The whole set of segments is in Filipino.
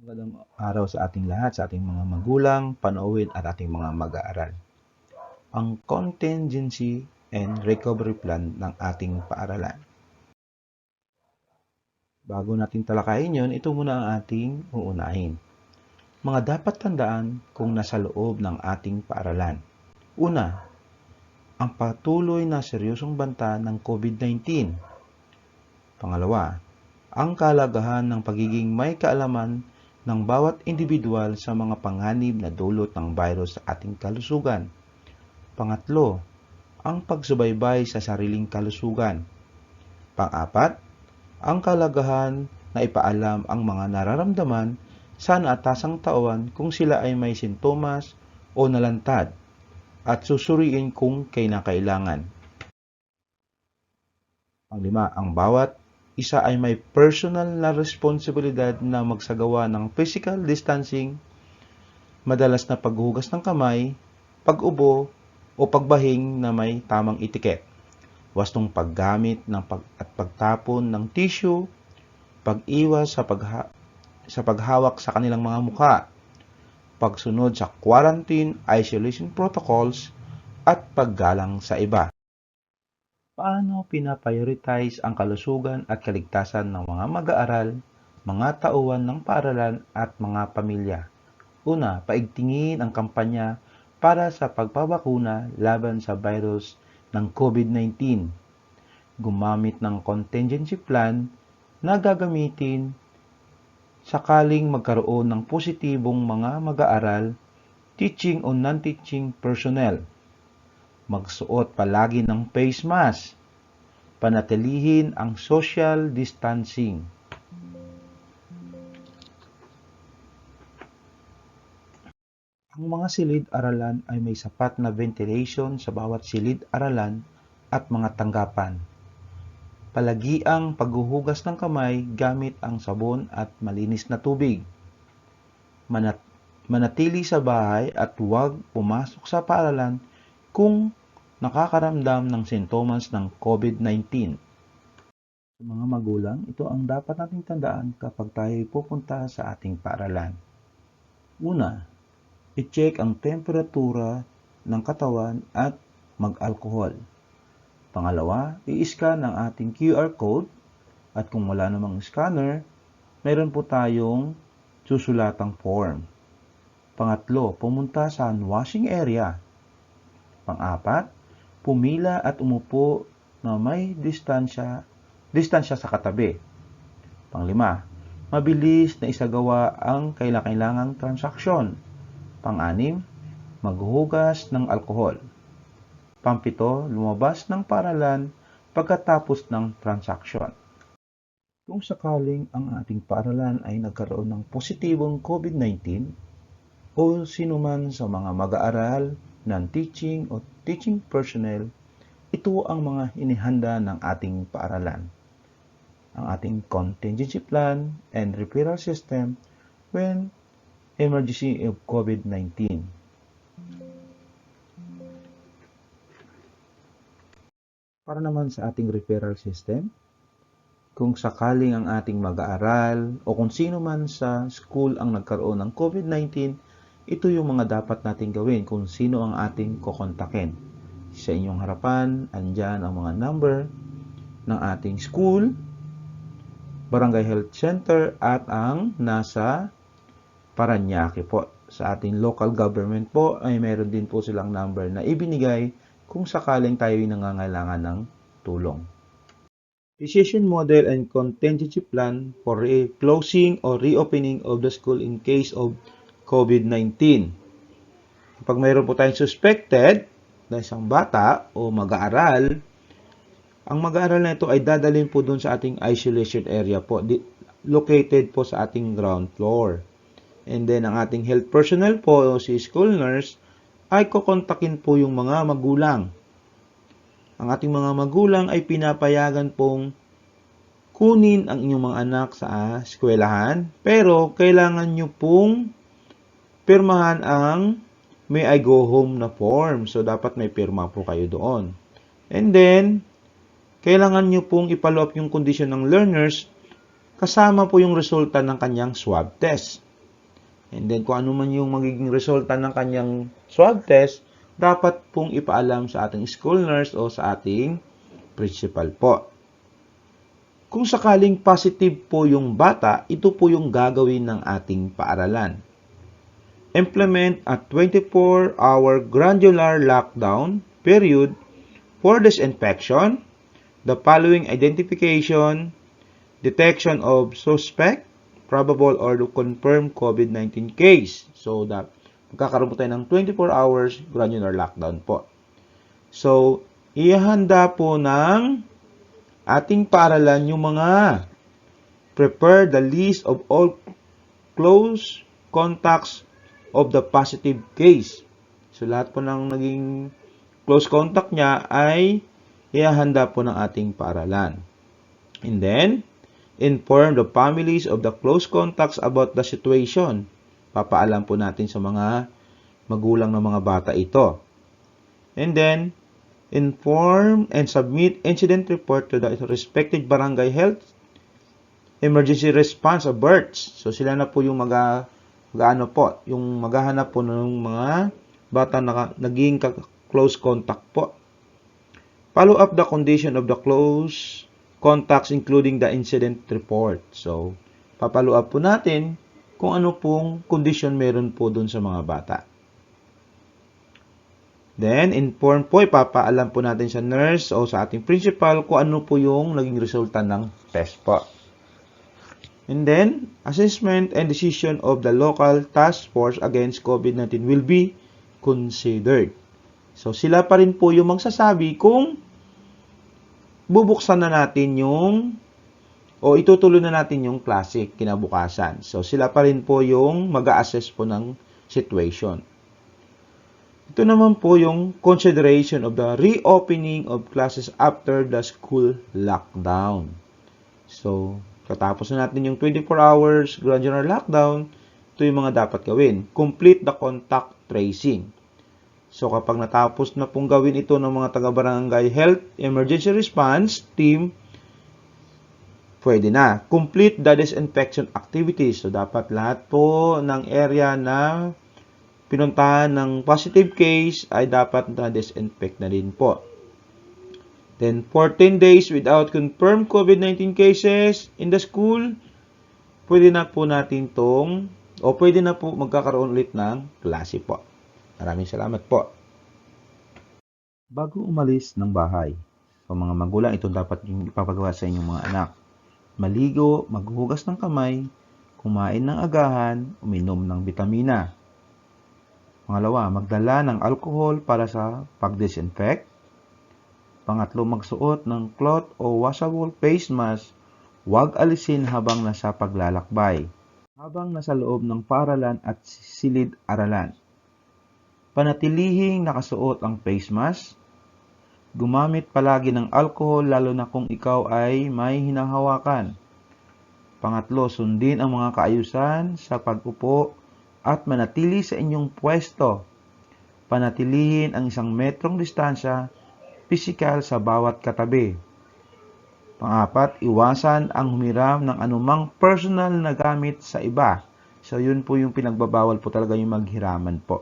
Magandang araw sa ating lahat, sa ating mga magulang, panauhin at ating mga mag-aaral. Ang contingency and recovery plan ng ating paaralan. Bago natin talakayin yon, ito muna ang ating uunahin. Mga dapat tandaan kung nasa loob ng ating paaralan. Una, ang patuloy na seryosong banta ng COVID-19. Pangalawa, ang kahalagahan ng pagiging may kaalaman ng bawat individual sa mga panganib na dulot ng virus sa ating kalusugan. Pangatlo, ang pagsubaybay sa sariling kalusugan. Pang-apat, ang kahalagahan na ipaalam ang mga nararamdaman sa naatasang tauhan kung sila ay may sintomas o nalantad at susuriin kung kailangan. Pang-lima, ang bawat isa ay may personal na responsibilidad na magsagawa ng physical distancing, madalas na paghugas ng kamay, pag-ubo, o pagbahing na may tamang etiket. Wastong paggamit at pagtapon ng tissue, pag-iwas sa paghawak sa kanilang mga mukha, pagsunod sa quarantine, isolation protocols, at paggalang sa iba. Paano pinaprioritize ang kalusugan at kaligtasan ng mga mag-aaral, mga tauhan ng paaralan at mga pamilya? Una, paigtingin ang kampanya para sa pagpapakuna laban sa virus ng COVID-19. Gumamit ng contingency plan na gagamitin sakaling magkaroon ng positibong mga mag-aaral, teaching o non-teaching personnel. Magsuot palagi ng face mask. Panatilihin ang social distancing. Ang mga silid-aralan ay may sapat na ventilation sa bawat silid-aralan at mga tanggapan. Palagiang paghuhugas ng kamay gamit ang sabon at malinis na tubig. Manatili sa bahay at huwag pumasok sa paaralan kung nakakaramdam ng sintomas ng COVID-19. Sa mga magulang, ito ang dapat nating tandaan kapag tayo pupunta sa ating paaralan. Una, i-check ang temperatura ng katawan at mag-alkohol. Pangalawa, i-scan ang ating QR code at kung wala namang scanner, mayroon po tayong susulatang form. Pangatlo, pumunta sa hand-washing area. Pang-apat, pumila at umupo na may distansya sa katabi. Pang-lima, mabilis na isagawa ang kailangang transaksyon. Pang-anim, maghuhugas ng alkohol. Pang-pito, lumabas ng paaralan pagkatapos ng transaksyon. Kung sakaling ang ating paaralan ay nagkaroon ng positibong COVID-19 o sinuman sa mga mag-aaral, non-teaching o teaching personnel, ito ang mga inihanda ng ating paaralan. Ang ating contingency plan and referral system when emergency of COVID-19. Para naman sa ating referral system, kung sakaling ang ating mag-aaral o kung sino man sa school ang nagkaroon ng COVID-19, ito yung mga dapat nating gawin kung sino ang ating kokontakin. Sa inyong harapan, andyan ang mga number ng ating school, barangay health center, at ang nasa Parañaque po. Sa ating local government po ay meron din po silang number na ibinigay kung sakaling tayo ay nangangailangan ng tulong. Decision model and contingency plan for closing or reopening of the school in case of COVID-19. Kapag mayroon po tayong suspected na isang bata o mag-aaral, ang mag-aaral na ito ay dadalhin po doon sa ating isolation area po, located po sa ating ground floor. And then, ang ating health personnel po, o si school nurse, ay kukontakin po yung mga magulang. Ang ating mga magulang ay pinapayagan pong kunin ang inyong mga anak sa eskwelahan, pero kailangan nyo pong pirmahan ang may I go home na form. So, dapat may pirma po kayo doon. And then, kailangan nyo pong ipalo up yung kondisyon ng learners kasama po yung resulta ng kanyang swab test. And then kung ano man yung magiging resulta ng kanyang swab test, dapat pong ipaalam sa ating school nurse o sa ating principal po. Kung sakaling positive po yung bata, ito po yung gagawin ng ating paaralan. Implement a 24-hour granular lockdown period for disinfection, the following identification, detection of suspect, probable or confirmed COVID-19 case. So, magkakaroon po tayo ng 24 hours granular lockdown po. So, ihanda po ng ating paaralan yung mga prepare the list of all close contacts of the positive case. So, lahat po ng naging close contact niya ay ihahanda po ng ating paaralan. And then, inform the families of the close contacts about the situation. Papaalam po natin sa mga magulang ng mga bata ito. And then, inform and submit incident report to the respective barangay health emergency response of births. So, sila na po yung maghahanap po ng mga bata na naging close contact po. Follow up the condition of the close contacts including the incident report. So, papalo up po natin kung ano pong condition meron po dun sa mga bata. Then, inform po, ipapaalam po natin sa nurse o sa ating principal kung ano po yung naging resulta ng test po. And then, assessment and decision of the local task force against COVID-19 will be considered. So, sila pa rin po yung magsasabi kung bubuksan na natin o itutuloy na natin yung klase kinabukasan. So, sila pa rin po yung mag-a-assess po ng situation. Ito naman po yung consideration of the reopening of classes after the school lockdown. So, katapos na natin yung 24 hours gradual lockdown, ito yung mga dapat gawin. Complete the contact tracing. So, kapag natapos na pong gawin ito ng mga taga-barangay health emergency response team, pwede na. Complete the disinfection activities. So, dapat lahat po ng area na pinuntahan ng positive case ay dapat na-disinfect na din po. Then, 14 days without confirmed COVID-19 cases in the school, pwede na po natin pwede na po magkakaroon ulit ng klase po. Maraming salamat po. Bago umalis ng bahay, sa mga magulang, ito dapat yung ipapagawa sa inyong mga anak. Maligo, maghugas ng kamay, kumain ng agahan, uminom ng bitamina. Pangalawa, magdala ng alcohol para sa pag-disinfect. Pangatlo, magsuot ng cloth o washable face mask. Huwag alisin habang nasa paglalakbay. Habang nasa loob ng paaralan at silid-aralan. Panatilihing nakasuot ang face mask. Gumamit palagi ng alcohol lalo na kung ikaw ay may hinahawakan. Pangatlo, sundin ang mga kaayusan sa pag-upo at manatili sa inyong pwesto. Panatilihin ang 1 metrong distansya pisikal sa bawat katabi. Pang-apat, iwasan ang humiram ng anumang personal na gamit sa iba. So, yun po yung pinagbabawal po talaga yung maghiraman po.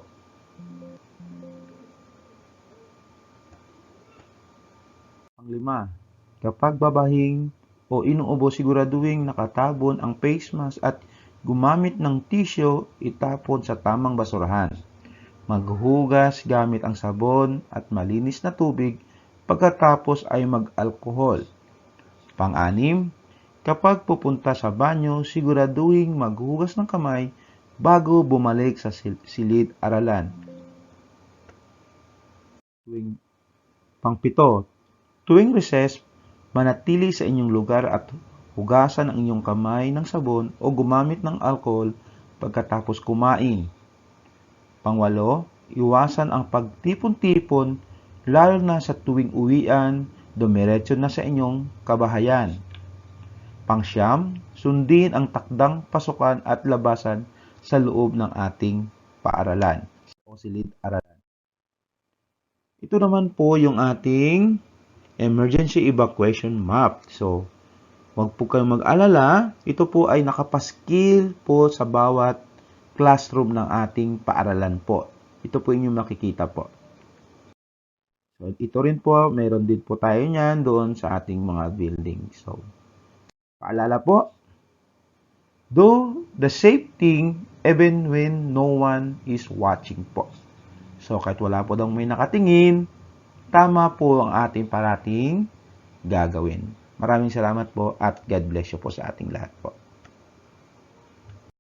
Pang-5, kapag babahing o inuubo, siguraduhin nakatabon ang face mask at gumamit ng tissue, itapon sa tamang basurahan. Maghugas gamit ang sabon at malinis na tubig, pagkatapos ay mag-alkohol. Pang-6, kapag pupunta sa banyo, siguraduhin maghugas ng kamay bago bumalik sa silid-aralan. Pang-7, tuwing recess, manatili sa inyong lugar at hugasan ang inyong kamay ng sabon o gumamit ng alcohol pagkatapos kumain. Pang-8, iwasan ang pagtipon-tipon lalo na sa tuwing uwian, dumiretso na sa inyong kabahayan. Pang-9, sundin ang takdang pasukan at labasan sa loob ng ating paaralan o silid-aralan. Ito naman po yung ating emergency evacuation map. So, wag po kayong mag-alala. Ito po ay nakapaskil po sa bawat classroom ng ating paaralan po. Ito po yung makikita po. So, ito rin po, meron din po tayo niyan doon sa ating mga building. So, paalala po, do the safe thing even when no one is watching po. So, kahit wala po daw may nakatingin, tama po ang ating parating gagawin. Maraming salamat po at God bless you po sa ating lahat po.